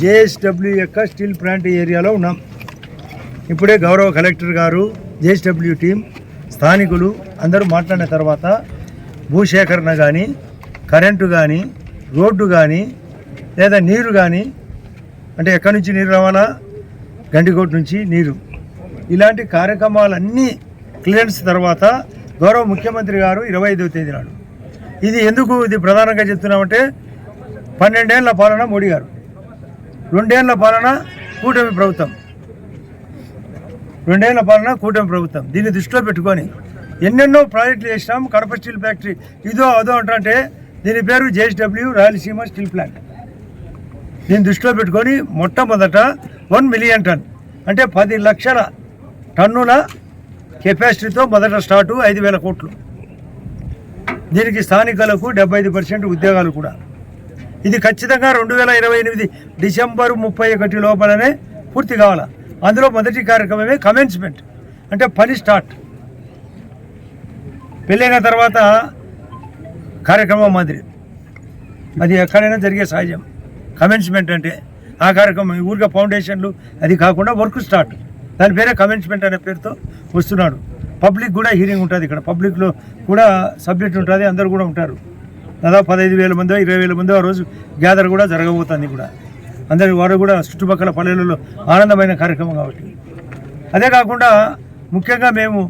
JSW యొక్క steel plant ఏరియాలో ఉన్నాం. ఇప్పుడే గౌరవ కలెక్టర్ గారు, జేఎస్డబ్ల్యూ టీం, స్థానికులు అందరూ మాట్లాడిన తర్వాత భూసేకరణ కానీ, కరెంటు కానీ, రోడ్డు కానీ, లేదా నీరు కానీ, అంటే ఎక్కడి నుంచి నీరు రావాలా, గండికోట నుంచి నీరు, ఇలాంటి కార్యక్రమాలన్నీ క్లియరెన్స్ తర్వాత గౌరవ ముఖ్యమంత్రి గారు 25వ తేదీ నాడు, ఇది ప్రధానంగా చెప్తున్నామంటే 12 ఏళ్ల పాలన మోడీ గారు, 2 ఏళ్ల పాలన కూటమి ప్రభుత్వం, 2 ఏళ్ల పాలన కూటమి ప్రభుత్వం. దీన్ని దృష్టిలో పెట్టుకొని ఎన్నెన్నో ప్రాజెక్టులు చేసినాం. కడప స్టీల్ ఫ్యాక్టరీ ఇదో అదో అంటే దీని పేరు జేఎస్డబ్ల్యూ రాయలసీమ స్టీల్ ప్లాంట్. దీన్ని దృష్టిలో పెట్టుకొని మొట్టమొదట 1 మిలియన్ టన్ అంటే 10 లక్షల టన్నుల కెపాసిటీతో మొదట స్టార్టు, 5,000 కోట్లు. దీనికి స్థానికులకు 75% ఉద్యోగాలు కూడా. ఇది ఖచ్చితంగా 2028 డిసెంబర్ 31 లోపలనే పూర్తి కావాలి. అందులో మొదటి కార్యక్రమమే కమెన్స్మెంట్, అంటే పని స్టార్ట్. పెళ్ళైన తర్వాత కార్యక్రమం మాదిరి అది ఎక్కడైనా జరిగే సహజం. కమెన్స్మెంట్ అంటే ఆ కార్యక్రమం ఊరిగా ఫౌండేషన్లు అది కాకుండా వర్క్ స్టార్ట్, దాని పేరే కమెన్స్మెంట్ అనే పేరుతో వస్తున్నాడు. పబ్లిక్ కూడా హీరింగ్ ఉంటుంది, ఇక్కడ పబ్లిక్లో కూడా సబ్జెక్ట్ ఉంటుంది, అందరు కూడా ఉంటారు. దాదాపు 15,000 మందో 20,000 మందో ఆ రోజు గ్యాదర్ కూడా జరగబోతుంది. కూడా అందరి వారు కూడా చుట్టుపక్కల పల్లెలలో ఆనందమైన కార్యక్రమం కాబట్టి. అదే కాకుండా ముఖ్యంగా మేము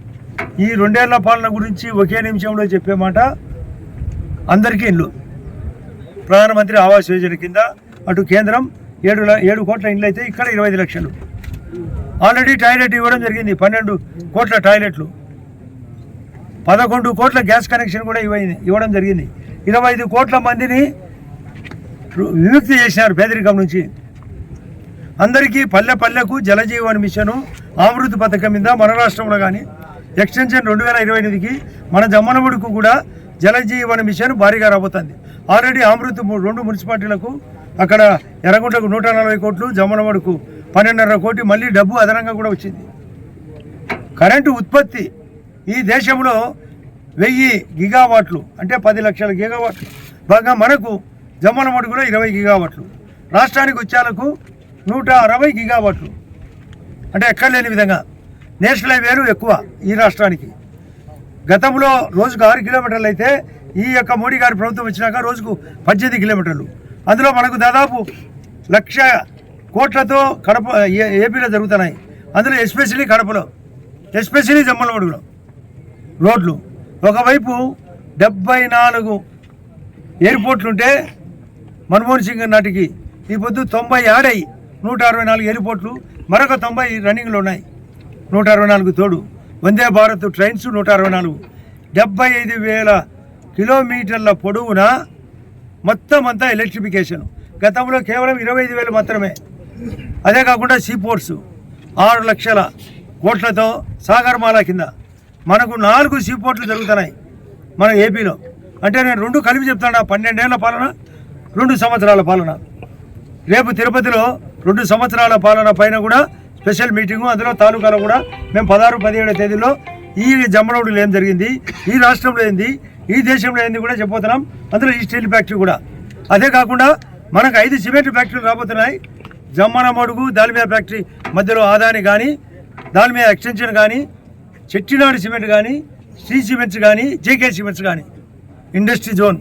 ఈ 2 ఏళ్ల పాలన గురించి ఒకే నిమిషంలో చెప్పే మాట, అందరికీ ఇల్లు, ప్రధానమంత్రి ఆవాస్ యోజన కింద అటు కేంద్రం 7 కోట్ల ఇండ్లు అయితే ఇక్కడ 25 లక్షలు. ఆల్రెడీ టాయిలెట్ ఇవ్వడం జరిగింది, 12 కోట్ల టాయిలెట్లు, 11 కోట్ల గ్యాస్ కనెక్షన్ కూడా ఇవ్వడం జరిగింది. 25 కోట్ల మందిని విముక్తి చేసినారు పేదరికం నుంచి. అందరికీ పల్లె పల్లెకు జలజీవన్ మిషను, అమృత్ పథకం మీద మన రాష్ట్రంలో కానీ ఎక్స్టెన్షన్ 2028కి మన జమ్మనముడుకు కూడా జలజీవన్ మిషన్ భారీగా రాబోతుంది. ఆల్రెడీ అమృత్ 2 మున్సిపాలిటీలకు, అక్కడ ఎర్రగుంటకు 140 కోట్లు, జమ్మనముడుకు 12.5 కోటి, మళ్ళీ డబ్బు అదనంగా కూడా వచ్చింది. కరెంటు ఉత్పత్తి ఈ దేశంలో 1000 గిగావాట్లు అంటే 10 లక్షల గిగావాట్లు. బాగా మనకు జమ్మలమడుగులో 20 గిగావాట్లు, రాష్ట్రానికి వచ్చేలకు 160 గిగావాట్లు. అంటే ఎక్కడ లేని విధంగా నేషనల్ హైవేలు ఎక్కువ ఈ రాష్ట్రానికి. గతంలో రోజుకు 6 కిలోమీటర్లు అయితే ఈ యొక్క మోడీ గారి ప్రభుత్వం వచ్చినాక రోజుకు 18 కిలోమీటర్లు. అందులో మనకు దాదాపు 1,00,000 కోట్లతో కడప ఏపీలో జరుగుతున్నాయి. అందులో ఎస్పెషల్లీ కడపలో, ఎస్పెషల్లీ జమ్మలమడుగులో రోడ్లు. ఒకవైపు 74 ఎయిర్పోర్ట్లుంటే మన్మోహన్ సింగ్ నాటికి ఈ పొద్దు 90 యాడ్ అయ్యి 164 ఎయిర్పోర్ట్లు, మరొక 90 రన్నింగ్లో ఉన్నాయి. 164 తోడు వందే భారత్ ట్రైన్స్ 164, 75,000 కిలోమీటర్ల పొడవున మొత్తం అంతా ఎలక్ట్రిఫికేషన్. గతంలో కేవలం 25,000 మాత్రమే. అదే కాకుండా సీపోర్ట్స్ 6 లక్షల కోట్లతో సాగర్మాల కింద మనకు 4 సీపోర్ట్లు జరుగుతున్నాయి మన ఏపీలో. అంటే నేను 2 కలిపి చెప్తాను, 12 ఏళ్ల పాలన, 2 సంవత్సరాల పాలన. రేపు తిరుపతిలో 2 సంవత్సరాల పాలన పైన కూడా స్పెషల్ మీటింగు, అందులో తాలూకాలో కూడా మేము 16, 17 తేదీలో ఈ జమ్మనోడులో ఏం జరిగింది, ఈ రాష్ట్రంలో ఏంది, ఈ దేశంలో ఏంది కూడా చెప్పబోతున్నాం. అందులో ఈ స్టీల్ ఫ్యాక్టరీ కూడా. అదే కాకుండా మనకు 5 సిమెంట్ ఫ్యాక్టరీలు రాబోతున్నాయి. జమ్మనమడుగు దాల్మియా ఫ్యాక్టరీ మధ్యలో ఆదాని కానీ, దాల్మియా ఎక్స్టెన్షన్ కానీ, చెట్టినాడు సిమెంట్ కానీ, శ్రీ సిమెంట్స్ కానీ, జేకే సిమెంట్స్ కానీ, ఇండస్ట్రీ జోన్,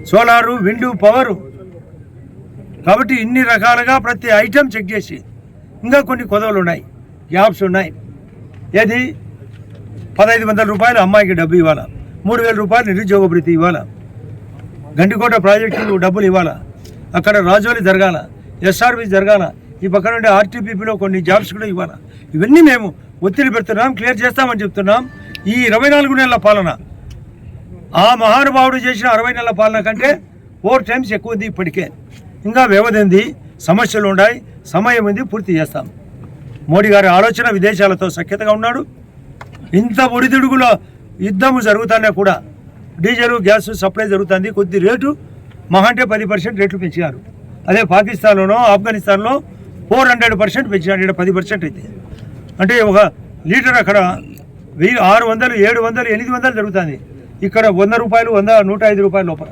సోలారు, విండు, పవరు. కాబట్టి ఇన్ని రకాలుగా ప్రతి ఐటెం చెక్ చేసి, ఇంకా కొన్ని కొదవలు ఉన్నాయి, గ్యాప్స్ ఉన్నాయి. ఏది 1,500 రూపాయలు అమ్మాయికి డబ్బు ఇవ్వాలా, 3,000 రూపాయలు నిరుద్యోగ భృతి ఇవ్వాలా, గండికోట ప్రాజెక్టులు డబ్బులు ఇవ్వాలా, అక్కడ రాజోలి జరగాల, ఎస్ఆర్బి జరగాల, ఈ పక్కన ఉండే ఆర్టీపీపీలో కొన్ని జాబ్స్ కూడా ఇవ్వాలా. ఇవన్నీ మేము ఒత్తిడి పెడుతున్నాం, క్లియర్ చేస్తామని చెప్తున్నాం. ఈ 24 నెలల పాలన ఆ మహానుభావుడు చేసిన 60 నెలల పాలన కంటే 4 టైమ్స్ ఎక్కువ ఉంది. ఇప్పటికే ఇంకా వ్యవధి ఉంది, సమస్యలు ఉన్నాయి, సమయం ఉంది, పూర్తి చేస్తాం. మోడీ గారి ఆలోచన విదేశాలతో సఖ్యతగా ఉన్నాడు. ఇంత ఒడిదుడుగులో యుద్ధము జరుగుతానే కూడా డీజిల్ గ్యాస్ సప్లై జరుగుతుంది. కొద్ది రేటు మహా అంటే 10% రేట్లు పెంచారు. అదే పాకిస్తాన్లోనో ఆఫ్ఘనిస్తాన్లో 400% పెంచారు. ఇక్కడ 10% అయితే అంటే ఒక లీటర్ అక్కడ 600, 700, 800 జరుగుతుంది. ఇక్కడ 100 రూపాయలు, 100, 105 రూపాయల లోపల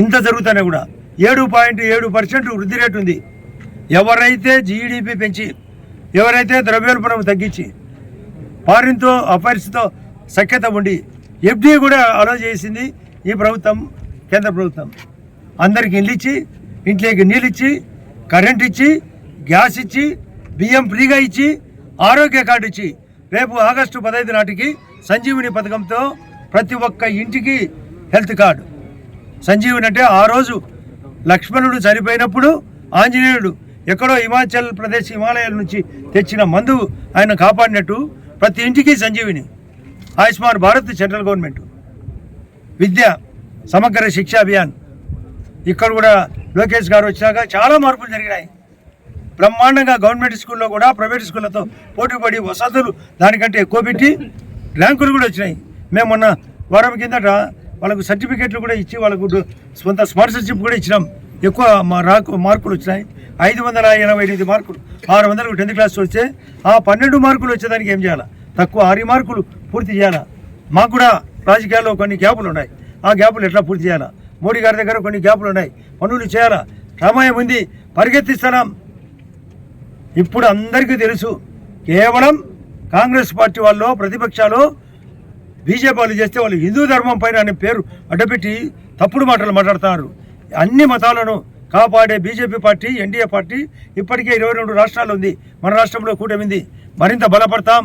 ఇంత జరుగుతానే కూడా 7.7% వృద్ధి రేటు ఉంది. ఎవరైతే జీడిపి పెంచి, ఎవరైతే ద్రవ్యోల్బణం తగ్గించి, ఫారిన్తో అఫైర్స్తో సఖ్యత ఉండి ఎఫ్డీ కూడా అలో చేసింది ఈ ప్రభుత్వం, కేంద్ర ప్రభుత్వం. అందరికి ఇల్లు ఇచ్చి, ఇంట్లోకి నీళ్ళు ఇచ్చి, కరెంట్ ఇచ్చి, గ్యాస్ ఇచ్చి, బియ్యం ఫ్రీగా ఇచ్చి, ఆరోగ్య కార్డు ఇచ్చి, రేపు ఆగస్టు 15 నాటికి సంజీవిని పథకంతో ప్రతి ఒక్క ఇంటికి హెల్త్ కార్డు. సంజీవిని అంటే ఆ రోజు లక్ష్మణుడు చనిపోయినప్పుడు ఆంజనేయుడు ఎక్కడో హిమాచల్ ప్రదేశ్ హిమాలయాల నుంచి తెచ్చిన మందు ఆయన కాపాడినట్టు ప్రతి ఇంటికి సంజీవిని. ఆయుష్మాన్ భారత్ సెంట్రల్ గవర్నమెంట్, విద్య సమగ్ర శిక్షా అభియాన్, ఇక్కడ కూడా లోకేష్ గారు వచ్చినాక చాలా మార్పులు జరిగినాయి. బ్రహ్మాండంగా గవర్నమెంట్ స్కూల్లో కూడా ప్రైవేట్ స్కూళ్ళతో పోటీపడి వసతులు దానికంటే ఎక్కువ పెట్టి ర్యాంకులు కూడా వచ్చినాయి. మేము మొన్న వారం కిందట వాళ్ళకు సర్టిఫికేట్లు కూడా ఇచ్చి వాళ్ళకు సొంత స్పాన్సర్షిప్ కూడా ఇచ్చినాం. ఎక్కువ మార్కులు వచ్చినాయి. 588 మార్కులు, 600కు 10th క్లాస్ వస్తే ఆ 12 మార్కులు వచ్చేదానికి ఏం చేయాలా? తక్కువ 6 మార్కులు పూర్తి చేయాలా? మాకు కూడా రాజకీయాల్లో కొన్ని గ్యాపులు ఉన్నాయి. ఆ గ్యాపులు ఎట్లా పూర్తి చేయాలా? మోడీ గారి దగ్గర కొన్ని గ్యాపులు ఉన్నాయి, పనులు చేయాలా? సమయం ఉంది, పరిగెత్తిస్తున్నాం. ఇప్పుడు అందరికీ తెలుసు, కేవలం కాంగ్రెస్ పార్టీ వాళ్ళు ప్రతిపక్షాలు బీజేపీ వాళ్ళు చేస్తే వాళ్ళు హిందూ ధర్మం పైన అనే పేరు అడ్డపెట్టి తప్పుడు మాటలు మాట్లాడుతున్నారు. అన్ని మతాలను కాపాడే బీజేపీ పార్టీ, ఎన్డీఏ పార్టీ ఇప్పటికే 22 రాష్ట్రాలు ఉంది. మన రాష్ట్రంలో కూటమి ఉంది. మరింత బలపడతాం,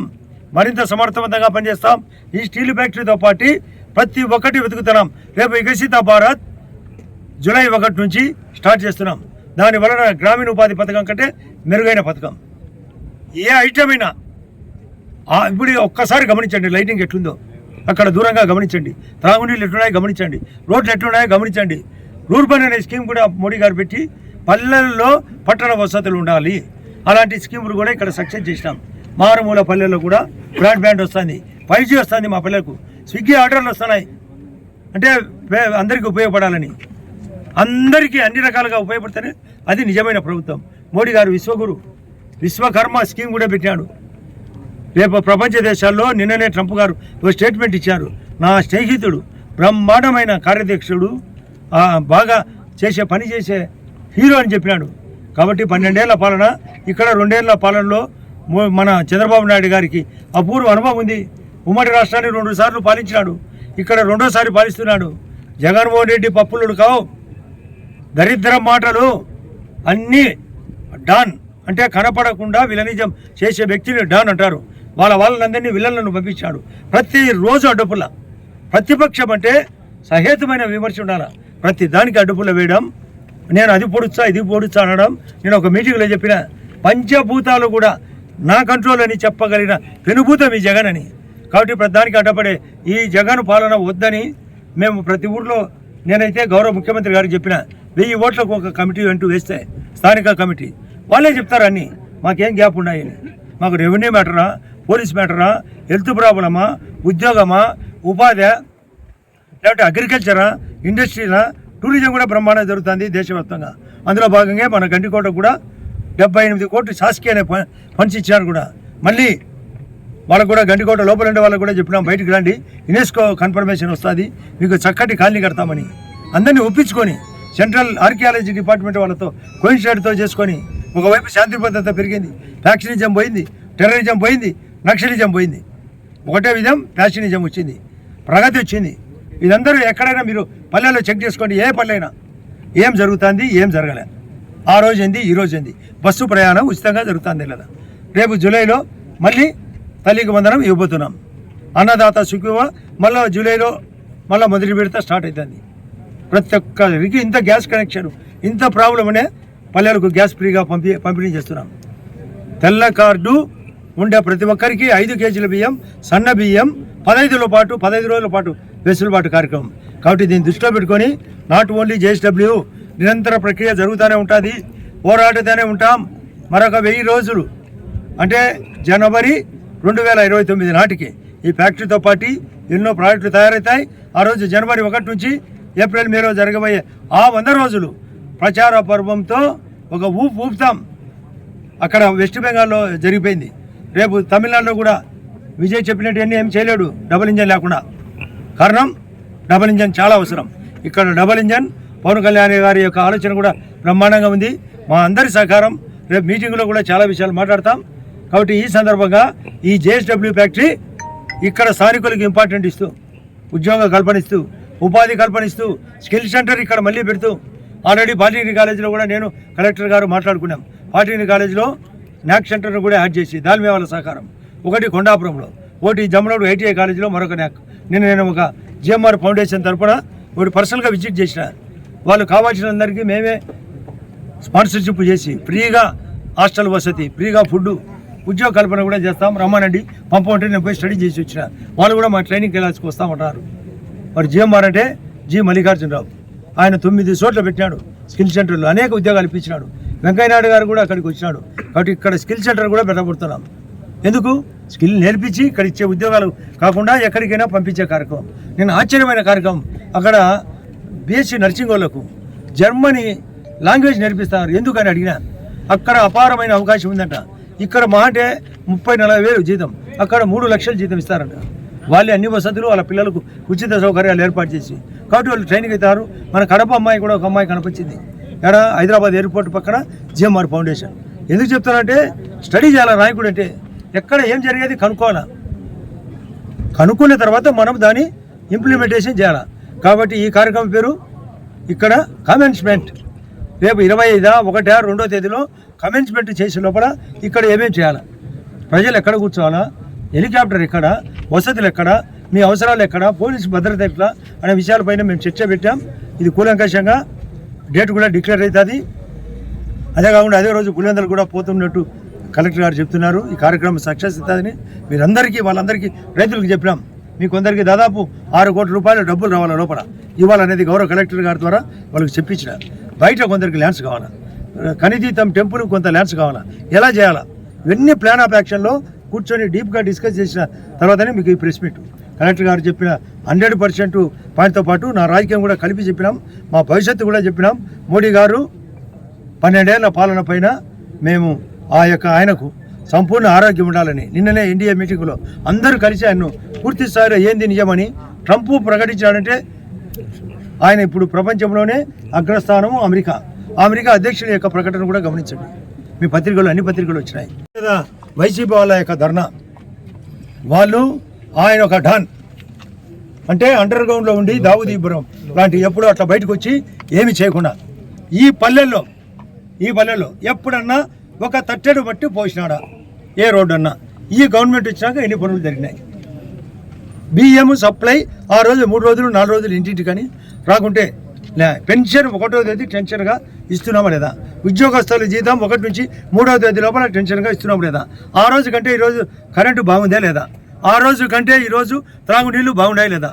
మరింత సమర్థవంతంగా పనిచేస్తాం. ఈ స్టీల్ ఫ్యాక్టరీతో పాటు ప్రతి ఒక్కటి వెతుకుతున్నాం. రేపు వికసిత భారత్ జూలై 1 నుంచి స్టార్ట్ చేస్తున్నాం. దాని వలన గ్రామీణ ఉపాధి పథకం కంటే మెరుగైన పథకం. ఏ ఐటమ్ అయినా ఇప్పుడు ఒక్కసారి గమనించండి, లైటింగ్ ఎట్లుందో అక్కడ దూరంగా గమనించండి, త్రాగునీళ్ళు ఎట్లున్నాయో గమనించండి, రోడ్లు ఎట్లున్నాయో గమనించండి. రూర్బన్ అనే స్కీమ్ కూడా మోడీ గారు పెట్టి పల్లెల్లో పట్టణ వసతులు ఉండాలి. అలాంటి స్కీములు కూడా ఇక్కడ సక్సెస్ చేసినాం. మారుమూల పల్లెల్లో కూడా బ్రాడ్బ్యాండ్ వస్తుంది, 5G వస్తుంది. మా పల్లెలకు స్విగ్గీ ఆర్డర్లు వస్తున్నాయి. అంటే అందరికీ ఉపయోగపడాలని, అందరికీ అన్ని రకాలుగా ఉపయోగపడితేనే అది నిజమైన ప్రభుత్వం. మోడీ గారు విశ్వకర్మ స్కీమ్ కూడా పెట్టాడు. రేపు ప్రపంచ దేశాల్లో నిన్ననే ట్రంప్ గారు ఒక స్టేట్మెంట్ ఇచ్చారు. నా స్నేహితుడు బ్రహ్మాండమైన కార్యదక్షుడు, బాగా పని చేసే హీరో అని చెప్పినాడు. కాబట్టి 12 ఏళ్ల పాలన, ఇక్కడ 2 ఏళ్ల పాలనలో మన చంద్రబాబు నాయుడు గారికి అపూర్వ అనుభవం ఉంది. ఉమ్మడి రాష్ట్రాన్ని 2 సార్లు పాలించినాడు, ఇక్కడ 2వ సారి పాలిస్తున్నాడు. జగన్మోహన్ రెడ్డి పప్పులుడు కావు, దరిద్ర మాటలు అన్నీ డాన్ అంటే కనపడకుండా విలనిజం చేసే వ్యక్తిని డాన్ అంటారు. వాళ్ళందరినీ విలన్లను పంపించాడు. ప్రతిరోజు అడ్డుపుల్ల. ప్రతిపక్షం అంటే సహేతుమైన విమర్శ ఉండాలి. ప్రతి దానికి అడ్డుపుల్ల వేయడం, నేను అది పొడుచా ఇది పొడుచా అనడం. నేను ఒక మీటింగ్లో చెప్పిన, పంచభూతాలు కూడా నా కంట్రోల్ అని చెప్పగలిగిన పెనుభూతం ఈ జగన్ అని. కాబట్టి ప్రతి దానికి అడ్డపడే ఈ జగన్ పాలన వద్దని మేము ప్రతి ఊర్లో, నేనైతే గౌరవ ముఖ్యమంత్రి గారికి చెప్పిన, 1000 ఓట్లకు ఒక కమిటీ అంటూ వేస్తే స్థానిక కమిటీ వాళ్ళే చెప్తారు అన్నీ మాకేం గ్యాప్ ఉన్నాయని. మాకు రెవెన్యూ మ్యాటరా, పోలీస్ మ్యాటరా, హెల్త్ ప్రాబ్లమా, ఉద్యోగమా, ఉపాధి, లేకపోతే అగ్రికల్చరా, ఇండస్ట్రీనా, టూరిజం కూడా బ్రహ్మాండం జరుగుతుంది దేశవ్యాప్తంగా. అందులో భాగంగా మన గండికోట కూడా 78 కోట్లు శాసకీయ అనే ఫండ్స్ ఇచ్చారు. కూడా మళ్ళీ వాళ్ళకు కూడా గండికోట లోపల ఉండే వాళ్ళకు కూడా చెప్పినాం, బయటికి రండి, యునెస్కో కన్ఫర్మేషన్ వస్తుంది, మీకు చక్కటి కాలనీ కడతామని. అందరినీ ఒప్పించుకొని సెంట్రల్ ఆర్కియాలజీ డిపార్ట్మెంట్ వాళ్ళతో కోయిన్సైడ్తో చేసుకొని, ఒకవైపు శాంతి భద్రత పెరిగింది, ఫ్యాక్షనిజం పోయింది, టెర్రరిజం పోయింది, నక్సలిజం పోయింది. ఒకటే విధం ఫ్యాషనిజం వచ్చింది, ప్రగతి వచ్చింది. ఇదందరూ ఎక్కడైనా మీరు పల్లెల్లో చెక్ చేసుకోండి, ఏ పల్లెైనా ఏం జరుగుతుంది, ఏం జరగలే, ఆ రోజు ఏంది, ఈ రోజు ఏంది. బస్సు ప్రయాణం ఉచితంగా జరుగుతుంది లేదా. రేపు జూలైలో మళ్ళీ తల్లికి వందనం ఇవ్వబోతున్నాం. అన్నదాత సుఖీవ మళ్ళీ జూలైలో మళ్ళీ మొదటి విడత స్టార్ట్ అవుతుంది. ప్రతి ఒక్కరికి ఇంత గ్యాస్ కనెక్షన్, ఇంత ప్రాబ్లం అనే పల్లెలకు గ్యాస్ ఫ్రీగా పంపిణీ చేస్తున్నాం. తెల్ల కార్డు ఉండే ప్రతి ఒక్కరికి 5 కేజీల బియ్యం, సన్న బియ్యం 15 రోజుల పాటు వెసులుబాటు కార్యక్రమం. కాబట్టి దీన్ని దృష్టిలో పెట్టుకొని నాట్ ఓన్లీ జేఎస్డబ్ల్యూ నిరంతర ప్రక్రియ జరుగుతూనే ఉంటుంది, పోరాడుతూనే ఉంటాం. మరొక 1000 రోజులు అంటే జనవరి 2029 నాటికి ఈ ఫ్యాక్టరీతో పాటు ఎన్నో ప్రాజెక్టులు తయారవుతాయి. ఆ రోజు జనవరి 1 నుంచి ఏప్రిల్ మేలో జరగబోయే ఆ 100 రోజులు ప్రచార పర్వంతో ఒక ఊపుతాం. అక్కడ వెస్ట్ బెంగాల్లో జరిగిపోయింది. రేపు తమిళనాడులో కూడా విజయ్ చెప్పినట్టు ఏం చేయలేడు డబుల్ ఇంజన్ లేకుండా. కారణం డబుల్ ఇంజన్ చాలా అవసరం. ఇక్కడ డబుల్ ఇంజన్ పవన్ కళ్యాణ్ గారి యొక్క ఆలోచన కూడా బ్రహ్మాండంగా ఉంది. మా అందరి సహకారం. రేపు మీటింగ్లో కూడా చాలా విషయాలు మాట్లాడతాం. కాబట్టి ఈ సందర్భంగా ఈ జేఎస్డబ్ల్యూ ఫ్యాక్టరీ ఇక్కడ స్థానికులకు ఇంపార్టెంట్ ఇస్తూ, ఉద్యోగ కల్పనిస్తూ, ఉపాధి కల్పనిస్తూ, స్కిల్ సెంటర్ ఇక్కడ మళ్ళీ పెడుతూ, ఆల్రెడీ పాలిటెక్నిక్ కాలేజీలో కూడా నేను కలెక్టర్ గారు మాట్లాడుకున్నాం. పాలిటెక్నిక్ కాలేజీలో న్యాక్ సెంటర్ను కూడా యాడ్ చేసి దాల్మే వాళ్ళ సహకారం, ఒకటి కొండాపురంలో, ఒకటి జమ్మలూరు ఐటీఐ కాలేజీలో మరొక న్యాక్. నేను ఒక జిఎంఆర్ ఫౌండేషన్ తరఫున ఒకటి పర్సనల్గా విజిట్ చేసిన. వాళ్ళు కావాల్సిన అందరికీ మేమే స్పాన్సర్షిప్ చేసి ఫ్రీగా హాస్టల్ వసతి, ఫ్రీగా ఫుడ్, ఉద్యోగ కల్పన కూడా చేస్తాం. రమ్మనండి, పంపమంటే నేను పోయి స్టడీ చేసి వచ్చిన. వాళ్ళు కూడా మా ట్రైనింగ్ క్లాస్కి వస్తామంటారు. మరి జిఎంఆర్ అంటే జి మల్లికార్జునరావు, ఆయన 9 చోట్ల పెట్టినాడు స్కిల్ సెంటర్లో, అనేక ఉద్యోగాలు ఇప్పించినాడు. వెంకయ్యనాయుడు గారు కూడా అక్కడికి వచ్చినాడు. కాబట్టి ఇక్కడ స్కిల్ సెంటర్ కూడా పెట్టబడుతున్నాం. ఎందుకు? స్కిల్ నేర్పించి ఇక్కడ ఇచ్చే ఉద్యోగాలు కాకుండా ఎక్కడికైనా పంపించే కార్యక్రమం. నేను ఆశ్చర్యమైన కార్యక్రమం, అక్కడ బీఎస్సీ నర్సింగ్ వాళ్ళకు జర్మనీ లాంగ్వేజ్ నేర్పిస్తారు. ఎందుకని అడిగినా, అక్కడ అపారమైన అవకాశం ఉందంట. ఇక్కడ మా అంటే 30-40 వేలు జీతం, అక్కడ 3 లక్షలు జీతం ఇస్తారంట. వాళ్ళే అన్ని వసతులు వాళ్ళ పిల్లలకు ఉచిత సౌకర్యాలు ఏర్పాటు చేసి, కాబట్టి వాళ్ళు ట్రైనింగ్ అవుతారు. మన కడప అమ్మాయి కూడా ఒక అమ్మాయి కనిపించింది. ఇక్కడ హైదరాబాద్ ఎయిర్పోర్ట్ పక్కన జిఎంఆర్ ఫౌండేషన్. ఎందుకు చెప్తానంటే, స్టడీ చేయాలి. నాయకుడు అంటే ఎక్కడ ఏం జరిగేది కనుక్కోవాలా, కనుక్కున్న తర్వాత మనం దాన్ని ఇంప్లిమెంటేషన్ చేయాలి. కాబట్టి ఈ కార్యక్రమం పేరు ఇక్కడ కమెన్స్మెంట్. రేపు 25, 1, 2వ తేదీలో కమెన్స్మెంట్ చేసే లోపల ఇక్కడ ఏమేమి చేయాలి, ప్రజలు ఎక్కడ కూర్చోవాలా, హెలికాప్టర్ ఎక్కడ, వసతులు ఎక్కడ, మీ అవసరాలు ఎక్కడ, పోలీసు భద్రత ఎట్లా అనే విషయాలపైన మేము చర్చ పెట్టాం. ఇది కూలంకషంగా డేట్ కూడా డిక్లేర్ అవుతుంది. అదే కాకుండా అదే రోజు పులివెందులు కూడా పోతున్నట్టు కలెక్టర్ గారు చెప్తున్నారు. ఈ కార్యక్రమం సక్సెస్ అవుతుందని మీరందరికీ, వాళ్ళందరికీ, రైతులకు చెప్పినాం. మీ కొందరికి దాదాపు 6 కోట్ల రూపాయలు డబ్బులు రావాలా లోపల ఇవ్వాలనేది గౌరవ కలెక్టర్ గారి ద్వారా వాళ్ళకి చెప్పించిన. బయట కొందరికి ల్యాండ్స్ కావాలా, కనితీతం టెంపుల్ కొంత ల్యాండ్స్ కావాలా, ఎలా చేయాలా, ఇవన్నీ ప్లాన్ ఆఫ్ యాక్షన్లో కూర్చొని డీప్గా డిస్కస్ చేసిన తర్వాతనే మీకు ఈ ప్రెస్ మీట్. కలెక్టర్ గారు చెప్పిన 100% పాయింట్తో పాటు నా రాజకీయం కూడా కలిపి చెప్పినాం, మా భవిష్యత్తు కూడా చెప్పినాం. మోడీ గారు 12 ఏళ్ల పాలన పైన మేము ఆయనకు సంపూర్ణ ఆరోగ్యం ఉండాలని నిన్ననే ఎన్డీఏ మీటింగ్లో అందరూ కలిసి ఆయన్ను పూర్తి స్థాయిలో ఏంది నిజమని ట్రంప్ ప్రకటించాడంటే, ఆయన ఇప్పుడు ప్రపంచంలోనే అగ్రస్థానము అమెరికా అధ్యక్షుడి యొక్క ప్రకటన కూడా గమనించండి. మీ పత్రికలు, అన్ని పత్రికలు వచ్చినాయి. వైసీపీ వాళ్ళ యొక్క ధర్నా, వాళ్ళు ఆయన ఒక డాన్ అంటే అండర్ గ్రౌండ్లో ఉండి దావుదీపురం లాంటి ఎప్పుడు అట్లా బయటకు వచ్చి ఏమి చేయకుండా ఈ పల్లెల్లో ఎప్పుడన్నా ఒక తట్టెడు బట్టి పోసినాడా ఏ రోడ్డు అన్నా? ఈ గవర్నమెంట్ వచ్చినాక ఎన్ని పనులు జరిగినాయి? బియ్యం సప్లై ఆ రోజు 3 రోజులు 4 రోజులు ఇంటింటి కానీ రాకుంటే పెన్షన్ 1వ తేదీ టెన్షన్గా ఇస్తున్నామా లేదా? ఉద్యోగస్తుల జీతం 1 నుంచి 3వ తేదీ లోపల టెన్షన్గా ఇస్తున్నామా లేదా? ఆ రోజు కంటే ఈరోజు కరెంటు బాగుందా లేదా? ఆ రోజు కంటే ఈరోజు త్రాగునీళ్ళు బాగున్నాయి లేదా?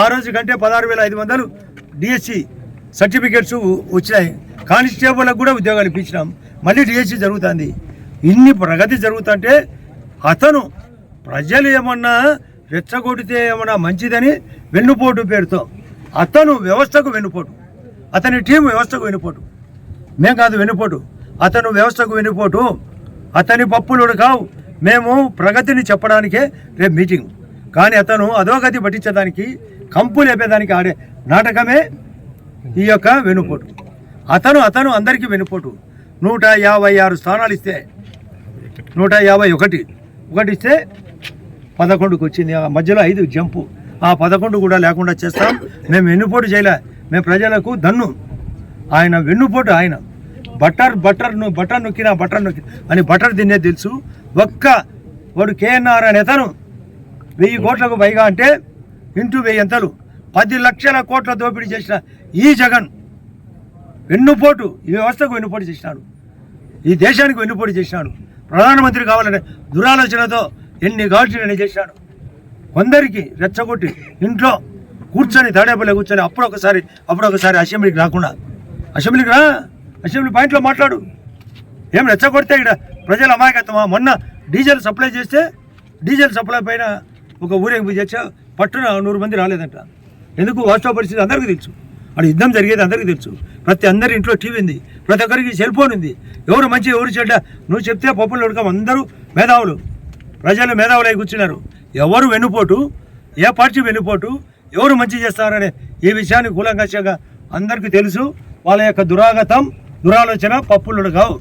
ఆ రోజు కంటే 16,500 డిఎస్సి సర్టిఫికేట్స్ వచ్చినాయి. కానిస్టేబుల్కి కూడా ఉద్యోగాలు ఇప్పించినాం. మళ్ళీ డిఎస్సి జరుగుతుంది. ఇన్ని ప్రగతి జరుగుతుంటే అతను ప్రజలు ఏమన్నా రెచ్చగొడితే ఏమన్నా మంచిదని వెన్నుపోటు పేరుతో అతను వ్యవస్థకు వెన్నుపోటు, అతని టీం వ్యవస్థకు వెన్నుపోటు. మేం కాదు వెన్నుపోటు, అతను వ్యవస్థకు వెన్నుపోటు. అతని పప్పులు కావు. మేము ప్రగతిని చెప్పడానికే రేపు మీటింగ్. కానీ అతను అధోగతి పట్టించడానికి, కంపు లేపేదానికి ఆడే నాటకమే ఈ యొక్క వెన్నుపోటు. అతను అందరికీ వెన్నుపోటు. 156 స్థానాలు ఇస్తే 151 ఇస్తే 11కు వచ్చింది. ఆ మధ్యలో 5 జంపు. ఆ 11 కూడా లేకుండా చేస్తాం. మేము వెన్నుపోటు చేయలే, మేము ప్రజలకు దన్ను. ఆయన వెన్నుపోటు. ఆయన బటర్ నొక్కి అని బటర్ తినే తెలుసు. వాడు కేఎన్ఆర్ అనే అతను 1000 కోట్లకు పైగా అంటే ఇంటూ 1000 ఎంతలు 10 లక్షల కోట్ల దోపిడీ చేసిన ఈ జగన్ వెన్నుపోటు, ఈ వ్యవస్థకు వెన్నుపోటు చేసినాడు, ఈ దేశానికి వెన్నుపోటు చేసినాడు. ప్రధానమంత్రి కావాలనే దురాలోచనతో ఎన్ని గాడ్జీలని చేసినాడు. కొందరికి రెచ్చగొట్టి ఇంట్లో కూర్చొని తాడేపల్లి కూర్చొని అప్పుడొకసారి అసెంబ్లీకి రాకుండా, అసెంబ్లీకి రా, అసెంబ్లీ పాయింట్లో మాట్లాడు. ఏం రెచ్చగొడితే ఇక్కడ ప్రజల అమాయకత్వమా? మొన్న డీజిల్ సప్లై చేస్తే డీజిల్ సప్లై పైన ఒక ఊరేగింపు చేసా, పట్టున 100 మంది రాలేదంట. ఎందుకు? వాస్తవ పరిస్థితి అందరికీ తెలుసు. అక్కడ యుద్ధం జరిగేది అందరికీ తెలుసు. అందరి ఇంట్లో టీవీ ఉంది, ప్రతి ఒక్కరికి సెల్ ఫోన్ ఉంది. ఎవరు మంచి ఎవరు చెడ్డ నువ్వు చెప్తే పప్పులు ఉడకం. అందరూ మేధావులు, ప్రజలు మేధావులై కూర్చున్నారు. ఎవరు వెన్నుపోటు, ఏ పార్టీ వెన్నుపోటు, ఎవరు మంచి చేస్తారనే ఈ విషయాన్ని కూలంకషంగా అందరికీ తెలుసు వాళ్ళ యొక్క దురాగతం దురాలోచన పప్పులు కావు.